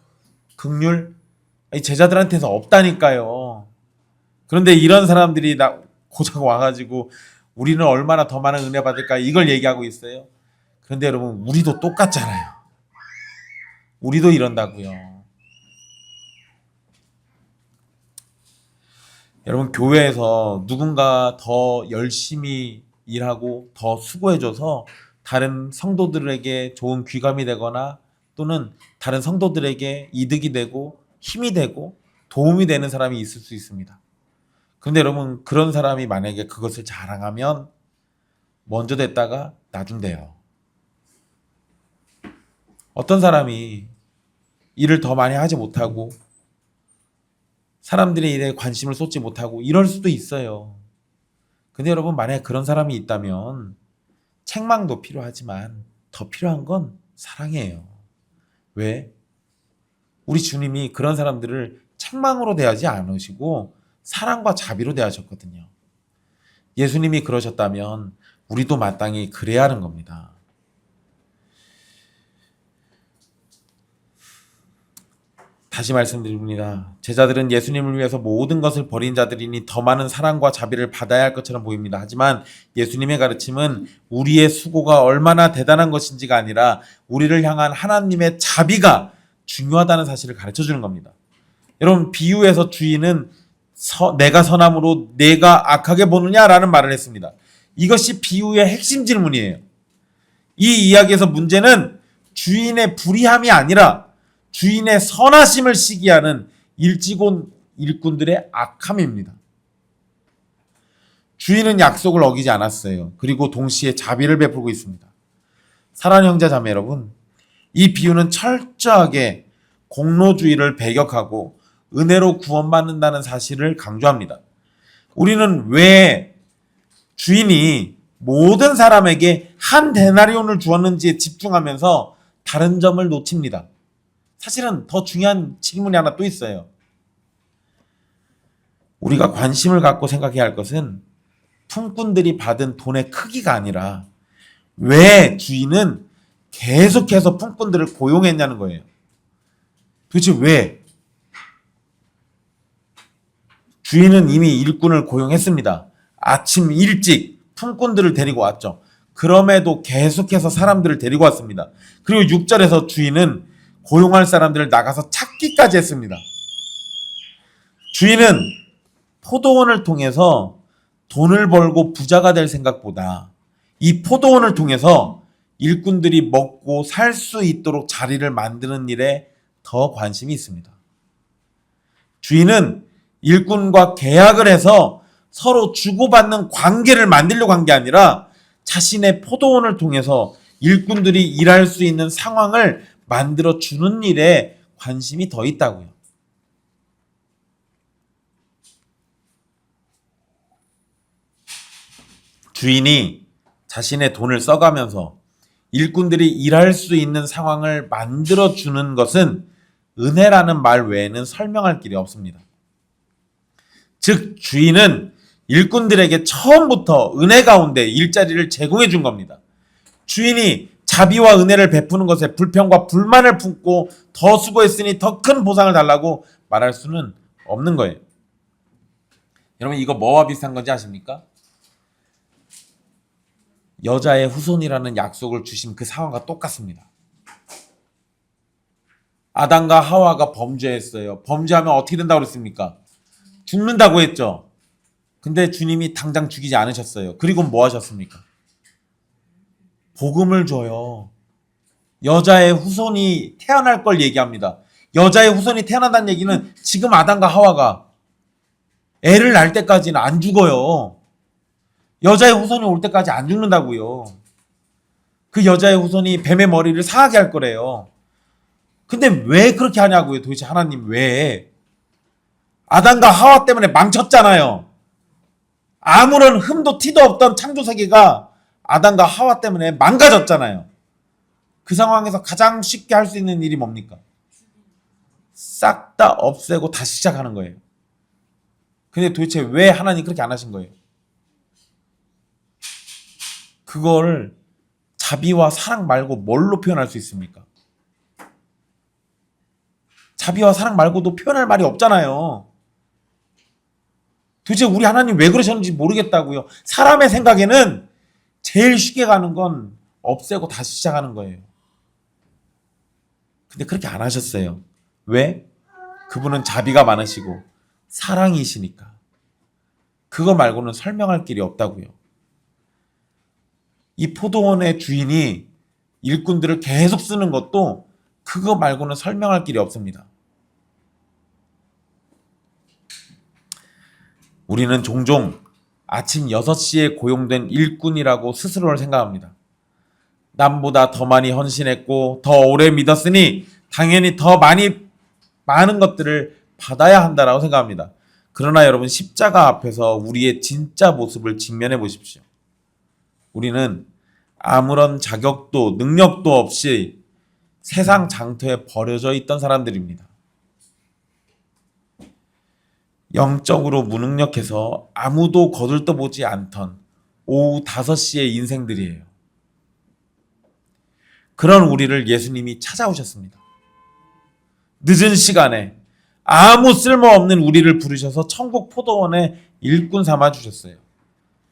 긍휼 제자들한테서 없다니까요. 그런데 이런 사람들이 고작 와가지고 우리는 얼마나 더 많은 은혜 받을까 이걸 얘기하고 있어요. 그런데 여러분 우리도 똑같잖아요. 우리도 이런다고요. 여러분 교회에서 누군가 더 열심히 일하고 더 수고해줘서 다른 성도들에게 좋은 귀감이 되거나 또는 다른 성도들에게 이득이 되고 힘이 되고 도움이 되는 사람이 있을 수 있습니다. 그런데 여러분 그런 사람이 만약에 그것을 자랑하면 먼저 됐다가 나중돼요. 어떤 사람이 일을 더 많이 하지 못하고 사람들의 일에 관심을 쏟지 못하고 이럴 수도 있어요. 근데 여러분 만약에 그런 사람이 있다면 책망도 필요하지만 더 필요한 건 사랑이에요. 왜? 우리 주님이 그런 사람들을 책망으로 대하지 않으시고 사랑과 자비로 대하셨거든요. 예수님이 그러셨다면 우리도 마땅히 그래야 하는 겁니다. 다시 말씀드립니다. 제자들은 예수님을 위해서 모든 것을 버린 자들이니 더 많은 사랑과 자비를 받아야 할 것처럼 보입니다. 하지만 예수님의 가르침은 우리의 수고가 얼마나 대단한 것인지가 아니라 우리를 향한 하나님의 자비가 중요하다는 사실을 가르쳐 주는 겁니다. 여러분 비유에서 주인은 내가 선함으로 내가 악하게 보느냐라는 말을 했습니다. 이것이 비유의 핵심 질문이에요. 이 이야기에서 문제는 주인의 불의함이 아니라 주인의 선하심을 시기하는 일찍 온 일꾼들의 악함입니다. 주인은 약속을 어기지 않았어요. 그리고 동시에 자비를 베풀고 있습니다. 사랑하는 형제 자매 여러분, 이 비유는 철저하게 공로주의를 배격하고 은혜로 구원받는다는 사실을 강조합니다. 우리는 왜 주인이 모든 사람에게 한 데나리온을 주었는지에 집중하면서 다른 점을 놓칩니다. 사실은 더 중요한 질문이 하나 또 있어요. 우리가 관심을 갖고 생각해야 할 것은 품꾼들이 받은 돈의 크기가 아니라 왜 주인은 계속해서 품꾼들을 고용했냐는 거예요. 도대체 왜? 주인은 이미 일꾼을 고용했습니다. 아침 일찍 품꾼들을 데리고 왔죠. 그럼에도 계속해서 사람들을 데리고 왔습니다. 그리고 6절에서 주인은 고용할 사람들을 나가서 찾기까지 했습니다. 주인은 포도원을 통해서 돈을 벌고 부자가 될 생각보다 이 포도원을 통해서 일꾼들이 먹고 살 수 있도록 자리를 만드는 일에 더 관심이 있습니다. 주인은 일꾼과 계약을 해서 서로 주고받는 관계를 만들려고 한 게 아니라 자신의 포도원을 통해서 일꾼들이 일할 수 있는 상황을 만들어 주는 일에 관심이 더 있다고요. 주인이 자신의 돈을 써가면서 일꾼들이 일할 수 있는 상황을 만들어 주는 것은 은혜라는 말 외에는 설명할 길이 없습니다. 즉 주인은 일꾼들에게 처음부터 은혜 가운데 일자리를 제공해 준 겁니다. 주인이 자비와 은혜를 베푸는 것에 불평과 불만을 품고 더 수고했으니 더 큰 보상을 달라고 말할 수는 없는 거예요. 여러분 이거 뭐와 비슷한 건지 아십니까? 여자의 후손이라는 약속을 주신 그 상황과 똑같습니다. 아담과 하와가 범죄했어요. 범죄하면 어떻게 된다고 그랬습니까? 죽는다고 했죠. 근데 주님이 당장 죽이지 않으셨어요. 그리고 뭐 하셨습니까? 복음을 줘요. 여자의 후손이 태어날 걸 얘기합니다. 여자의 후손이 태어난다는 얘기는 지금 아담과 하와가 애를 낳을 때까지는 안 죽어요. 여자의 후손이 올 때까지 안 죽는다고요. 그 여자의 후손이 뱀의 머리를 상하게 할 거래요. 근데 왜 그렇게 하냐고요. 도대체 하나님 왜? 아담과 하와 때문에 망쳤잖아요. 아무런 흠도 티도 없던 창조세계가 아담과 하와 때문에 망가졌잖아요. 그 상황에서 가장 쉽게 할 수 있는 일이 뭡니까? 싹 다 없애고 다시 시작하는 거예요. 근데 도대체 왜 하나님 그렇게 안 하신 거예요? 그걸 자비와 사랑 말고 뭘로 표현할 수 있습니까? 자비와 사랑 말고도 표현할 말이 없잖아요. 도대체 우리 하나님 왜 그러셨는지 모르겠다고요. 사람의 생각에는 제일 쉽게 가는 건 없애고 다시 시작하는 거예요. 근데 그렇게 안 하셨어요. 왜? 그분은 자비가 많으시고 사랑이시니까. 그거 말고는 설명할 길이 없다고요. 이 포도원의 주인이 일꾼들을 계속 쓰는 것도 그거 말고는 설명할 길이 없습니다. 우리는 종종 아침 6시에 고용된 일꾼이라고 스스로를 생각합니다. 남보다 더 많이 헌신했고 더 오래 믿었으니 당연히 더 많은 것들을 받아야 한다라고 생각합니다. 그러나 여러분 십자가 앞에서 우리의 진짜 모습을 직면해 보십시오. 우리는 아무런 자격도 능력도 없이 세상 장터에 버려져 있던 사람들입니다. 영적으로 무능력해서 아무도 거들떠보지 않던 오후 5시의 인생들이에요. 그런 우리를 예수님이 찾아오셨습니다. 늦은 시간에 아무 쓸모없는 우리를 부르셔서 천국 포도원에 일꾼 삼아 주셨어요.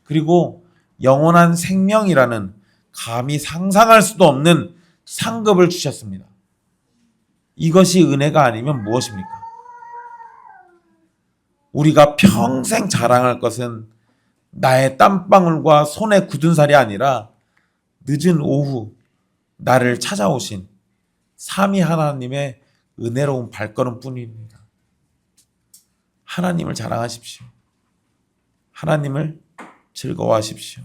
그리고 영원한 생명이라는 감히 상상할 수도 없는 상급을 주셨습니다. 이것이 은혜가 아니면 무엇입니까? 우리가 평생 자랑할 것은 나의 땀방울과 손에 굳은 살이 아니라 늦은 오후 나를 찾아오신 삼위 하나님의 은혜로운 발걸음 뿐입니다. 하나님을 자랑하십시오. 하나님을 즐거워하십시오.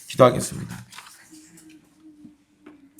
기도하겠습니다.